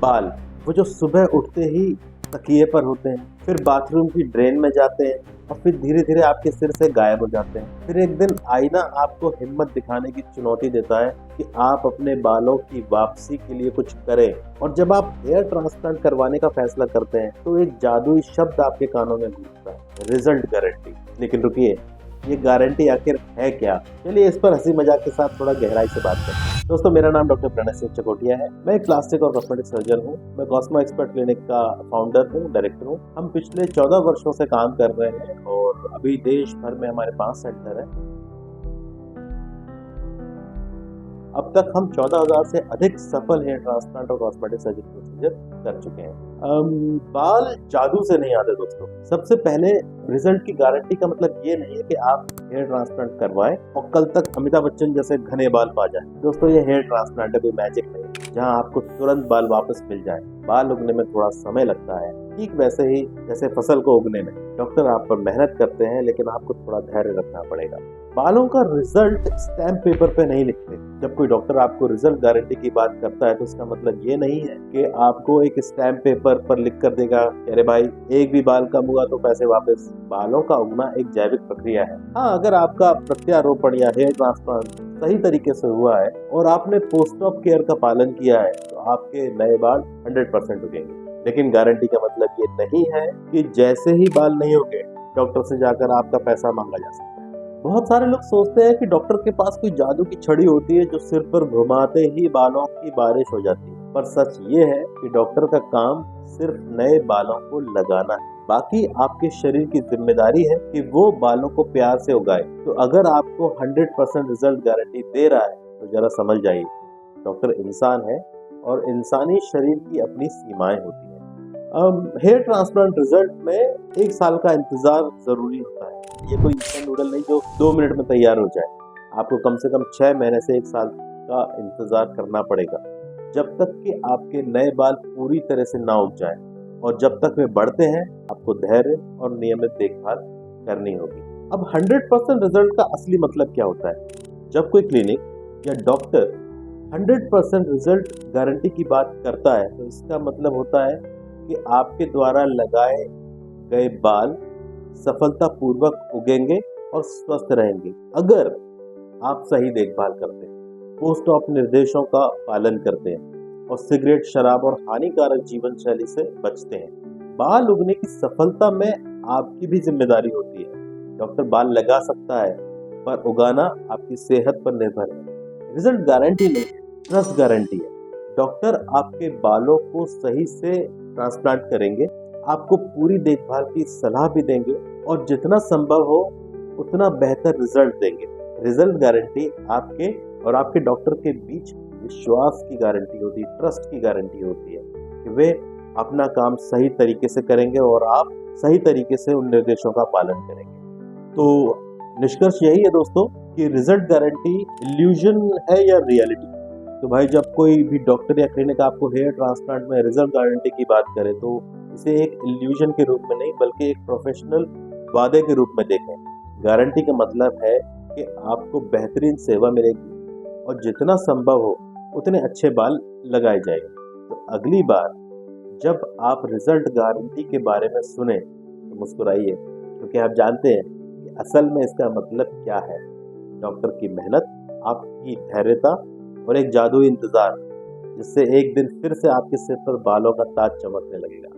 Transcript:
बाल, वो जो सुबह उठते ही तकिए पर होते हैं, फिर बाथरूम की ड्रेन में जाते हैं और फिर धीरे धीरे आपके सिर से गायब हो जाते हैं। फिर एक दिन आईना आपको हिम्मत दिखाने की चुनौती देता है कि आप अपने बालों की वापसी के लिए कुछ करें। और जब आप हेयर ट्रांसप्लांट करवाने का फैसला करते हैं तो एक जादुई शब्द आपके कानों में गूंजता है, रिजल्ट गारंटी। लेकिन रुकिए, ये गारंटी आखिर है क्या? चलिए इस पर हंसी मजाक के साथ थोड़ा गहराई से बात करते हैं। दोस्तों, मेरा नाम डॉक्टर प्रणय सिंह चकोटिया है। मैं एक प्लास्टिक और कॉस्मेटिक सर्जन हूँ। मैं कॉस्मो एक्सपर्ट क्लिनिक का फाउंडर हूँ, डायरेक्टर हूँ। हम पिछले 14 वर्षों से काम कर रहे हैं और अभी देश भर में हमारे 5 सेंटर हैं। अब तक हम 14,000 से अधिक सफल हेयर ट्रांसप्लांट और कॉस्मेटिक सर्जरी प्रोसीजर कर चुके हैं। बाल जादू से नहीं आते दोस्तों। सबसे पहले, रिजल्ट की गारंटी का मतलब ये नहीं है कि आप हेयर ट्रांसप्लांट करवाएं और कल तक अमिताभ बच्चन जैसे घने बाल पा जाए। दोस्तों, ये हेयर ट्रांसप्लांट है, कोई मैजिक नहीं जहां आपको तुरंत बाल वापस मिल जाए। बाल उगने में थोड़ा समय लगता है, ठीक वैसे ही जैसे फसल को उगने में। डॉक्टर आप पर मेहनत करते हैं, लेकिन आपको थोड़ा धैर्य रखना पड़ेगा। बालों का रिजल्ट स्टैम्प पेपर पे नहीं लिखते। जब कोई डॉक्टर आपको रिजल्ट गारंटी की बात करता है तो इसका मतलब ये नहीं है कि आपको एक स्टैम्प पेपर पर लिख कर देगा, अरे भाई एक भी बाल कम हुआ तो पैसे वापस। बालों का उगना एक जैविक प्रक्रिया है। हाँ, अगर आपका प्रत्यारोपण या हेयर ट्रांसप्लांट सही तरीके से हुआ है और आपने पोस्ट ऑप केयर का पालन किया है तो आपके नए बाल 100% उगेंगे। लेकिन गारंटी का मतलब ये नहीं है कि जैसे ही बाल नहीं उगे डॉक्टर से जाकर आपका पैसा मांगा जा सकता है। बहुत सारे लोग सोचते हैं कि डॉक्टर के पास कोई जादू की छड़ी होती है जो सिर पर घुमाते ही बालों की बारिश हो जाती है। पर सच ये है कि डॉक्टर का काम सिर्फ नए बालों को लगाना है। बाकी आपके शरीर की जिम्मेदारी है कि वो बालों को प्यार से उगाए। तो अगर आपको 100% रिजल्ट गारंटी दे रहा है तो जरा समझ जाइए, डॉक्टर इंसान है और इंसानी शरीर की अपनी सीमाएं होती हैं। हेयर ट्रांसप्लांट रिजल्ट में 1 साल का इंतजार जरूरी होता है। ये कोई इंस्टेंट नूडल नहीं जो 2 मिनट में तैयार हो जाए। आपको कम से कम 6 महीने से 1 साल का इंतजार करना पड़ेगा, जब तक कि आपके नए बाल पूरी तरह से ना उग जाए। और जब तक वे बढ़ते हैं आपको धैर्य और नियमित देखभाल करनी होगी। अब 100% रिजल्ट का असली मतलब क्या होता है? जब कोई क्लिनिक या डॉक्टर 100% रिजल्ट गारंटी की बात करता है तो इसका मतलब होता है कि आपके द्वारा लगाए गए बाल सफलतापूर्वक उगेंगे और स्वस्थ रहेंगे अगर आप सही देखभाल करते हैं, पोस्ट ऑप निर्देशों का पालन करते हैं और सिगरेट, शराब और हानिकारक जीवन शैली से बचते हैं। बाल उगने की सफलता में आपकी भी जिम्मेदारी होती है। डॉक्टर बाल लगा सकता है पर उगाना आपकी सेहत पर निर्भर है। रिजल्ट गारंटी नहीं है, ट्रस्ट गारंटी है। डॉक्टर आपके बालों को सही से ट्रांसप्लांट करेंगे, आपको पूरी देखभाल की सलाह भी देंगे और जितना संभव हो उतना बेहतर रिजल्ट देंगे। रिजल्ट गारंटी आपके और आपके डॉक्टर के बीच विश्वास की गारंटी होती है, ट्रस्ट की गारंटी होती है कि वे अपना काम सही तरीके से करेंगे और आप सही तरीके से उन निर्देशों का पालन करेंगे। तो निष्कर्ष यही है दोस्तों कि रिजल्ट गारंटी इल्यूजन है या रियलिटी। तो भाई, जब कोई भी डॉक्टर या क्लिनिक आपको हेयर ट्रांसप्लांट में रिजल्ट गारंटी की बात करे तो इसे एक इल्यूजन के रूप में नहीं बल्कि एक प्रोफेशनल वादे के रूप में देखें। गारंटी का मतलब है कि आपको बेहतरीन सेवा मिलेगी और जितना संभव हो उतने अच्छे बाल लगाए जाएंगे। तो अगली बार जब आप रिजल्ट गारंटी के बारे में सुने तो मुस्कुराइए, क्योंकि आप जानते हैं कि असल में इसका मतलब क्या है। डॉक्टर की मेहनत, आपकी धैर्यता और एक जादुई इंतजार, जिससे एक दिन फिर से आपके सिर पर बालों का ताज चमकने लगेगा।